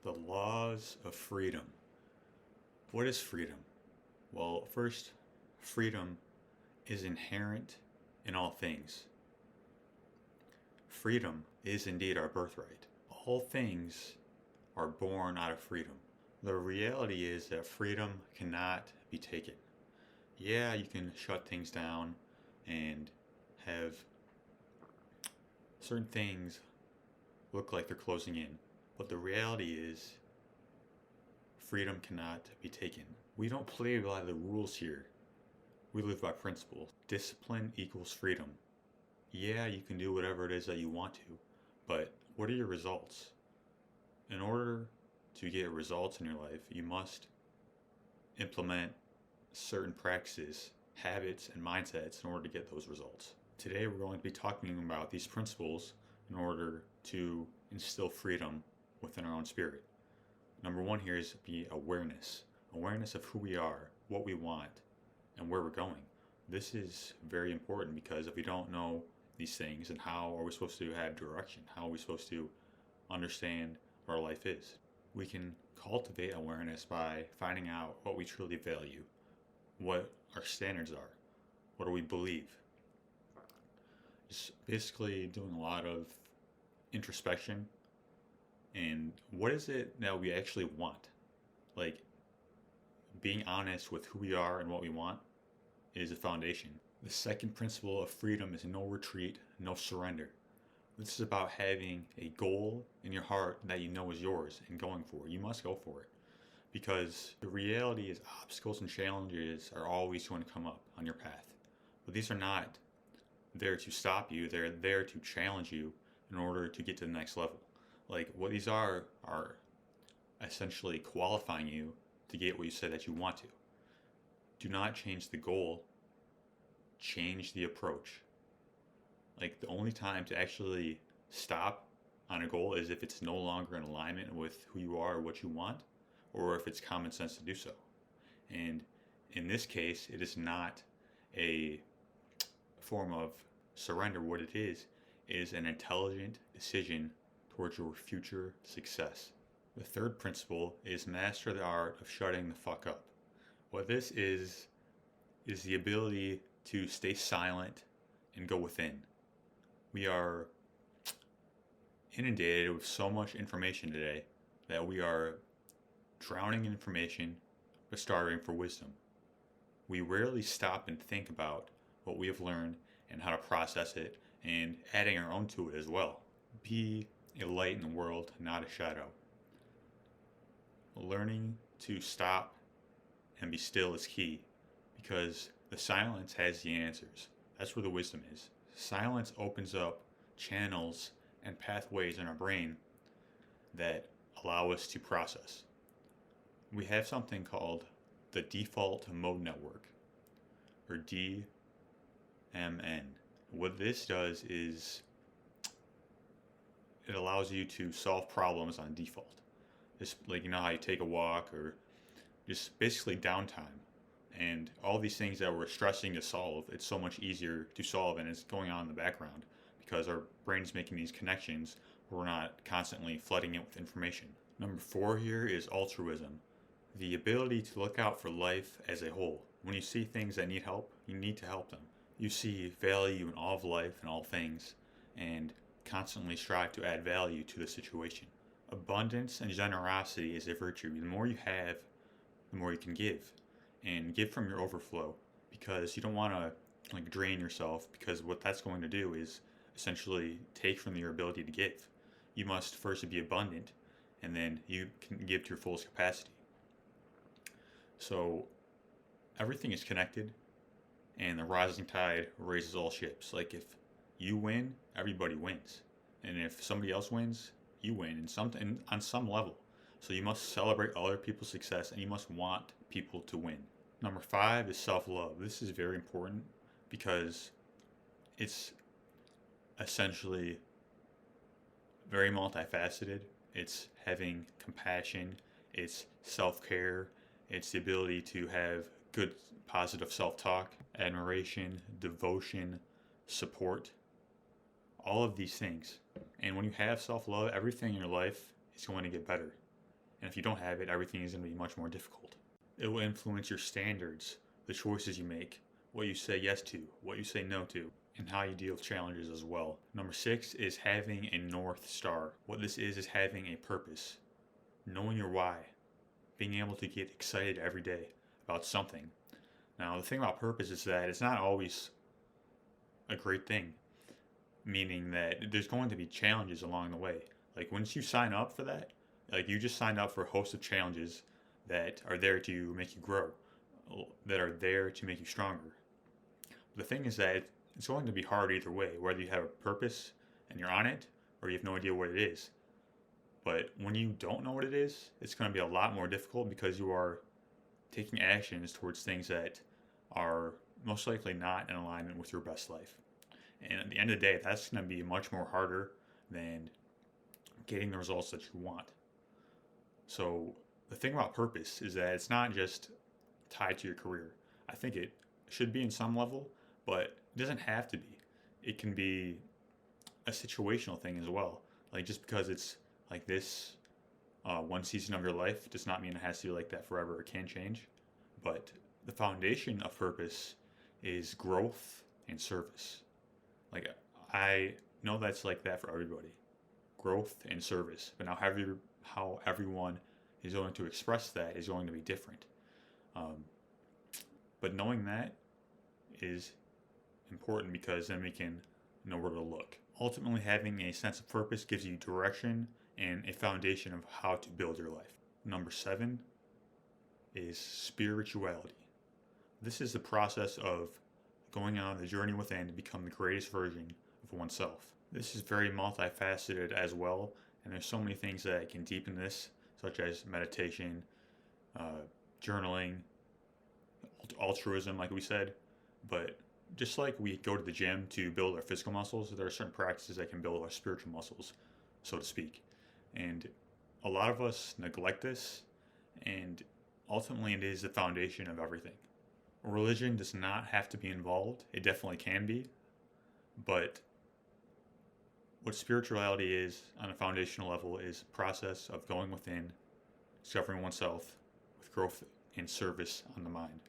The laws of freedom. What is freedom? Well, first, freedom is inherent in all things. Freedom is indeed our birthright. All things are born out of freedom. The reality is that freedom cannot be taken. Yeah, you can shut things down and have certain things look like they're closing in, but the reality is freedom cannot be taken. We don't play by the rules here. We live by principles. Discipline equals freedom. Yeah, you can do whatever it is that you want to, but what are your results? In order to get results in your life, you must implement certain practices, habits, and mindsets in order to get those results. Today, we're going to be talking about these principles in order to instill freedom within our own spirit. Number one here is be awareness. Awareness of who we are, what we want, and where we're going. This is very important because if we don't know these things, and how are we supposed to have direction? How are we supposed to understand what our life is? We can cultivate awareness by finding out what we truly value, what our standards are, what do we believe. Just basically doing a lot of introspection and what is it that we actually want? Like, being honest with who we are and what we want is a foundation. The second principle of freedom is no retreat, no surrender. This is about having a goal in your heart that you know is yours and going for it. You must go for it. Because the reality is obstacles and challenges are always going to come up on your path. But these are not there to stop you, they're there to challenge you in order to get to the next level. Like, what these are essentially qualifying you to get what you said that you want to. Do not change the goal, change the approach. Like, the only time to actually stop on a goal is if it's no longer in alignment with who you are or what you want, or if it's common sense to do so. And in this case, it is not a form of surrender. What it is an intelligent decision towards your future success. The third principle is master the art of shutting the fuck up. What this is the ability to stay silent and go within. We are inundated with so much information today that we are drowning in information but starving for wisdom. We rarely stop and think about what we have learned and how to process it and adding our own to it as well. Be a light in the world, not a shadow. Learning to stop and be still is key because the silence has the answers. That's where the wisdom is. Silence opens up channels and pathways in our brain that allow us to process. We have something called the default mode network, or DMN. What this does is it allows you to solve problems on default. Just like, you know how you take a walk, or just basically downtime. And all these things that we're stressing to solve, it's so much easier to solve, and it's going on in the background because our brain's making these connections where we're not constantly flooding it with information. Number 4 here is altruism. The ability to look out for life as a whole. When you see things that need help, you need to help them. You see value in all of life and all things, and constantly strive to add value to the situation. Abundance and generosity is a virtue. The more you have, the more you can give. And give from your overflow, because you don't want to drain yourself, because what that's going to do is essentially take from your ability to give. You must first be abundant, and then you can give to your fullest capacity. So everything is connected, and the rising tide raises all ships. Like, if you win, everybody wins, and if somebody else wins, you win on some level. So you must celebrate other people's success, and you must want people to win. Number 5 is self-love. This is very important because it's essentially very multifaceted. It's having compassion, it's self-care, it's the ability to have good positive self-talk, admiration, devotion, support, all of these things. And when you have self-love, everything in your life is going to get better. And if you don't have it, everything is going to be much more difficult. It will influence your standards, the choices you make, what you say yes to, what you say no to, and how you deal with challenges as well. Number 6 is having a North Star. What this is having a purpose, knowing your why, being able to get excited every day about something. Now, the thing about purpose is that it's not always a great thing, meaning that there's going to be challenges along the way. Like once you sign up for that, like you just signed up for a host of challenges that are there to make you grow, that are there to make you stronger. The thing is that it's going to be hard either way, whether you have a purpose and you're on it or you have no idea what it is. But when you don't know what it is, it's going to be a lot more difficult because you are taking actions towards things that are most likely not in alignment with your best life. And at the end of the day, that's going to be much more harder than getting the results that you want. So the thing about purpose is that it's not just tied to your career. I think it should be in some level, but it doesn't have to be. It can be a situational thing as well. Like just because it's like this one season of your life does not mean it has to be like that forever. It can change. But the foundation of purpose is growth and service. Like I know that's like that for everybody. Growth and service. But now how everyone is going to express that is going to be different. But knowing that is important because then we can know where to look. Ultimately, having a sense of purpose gives you direction and a foundation of how to build your life. Number 7 is spirituality. This is the process of going on the journey within to become the greatest version of oneself. This is very multifaceted as well, and there's so many things that can deepen this, such as meditation, journaling, altruism, like we said. But just like we go to the gym to build our physical muscles, there are certain practices that can build our spiritual muscles, so to speak. And a lot of us neglect this, and ultimately it is the foundation of everything. Religion does not have to be involved. It definitely can be. But what spirituality is on a foundational level is a process of going within, discovering oneself with growth and service on the mind.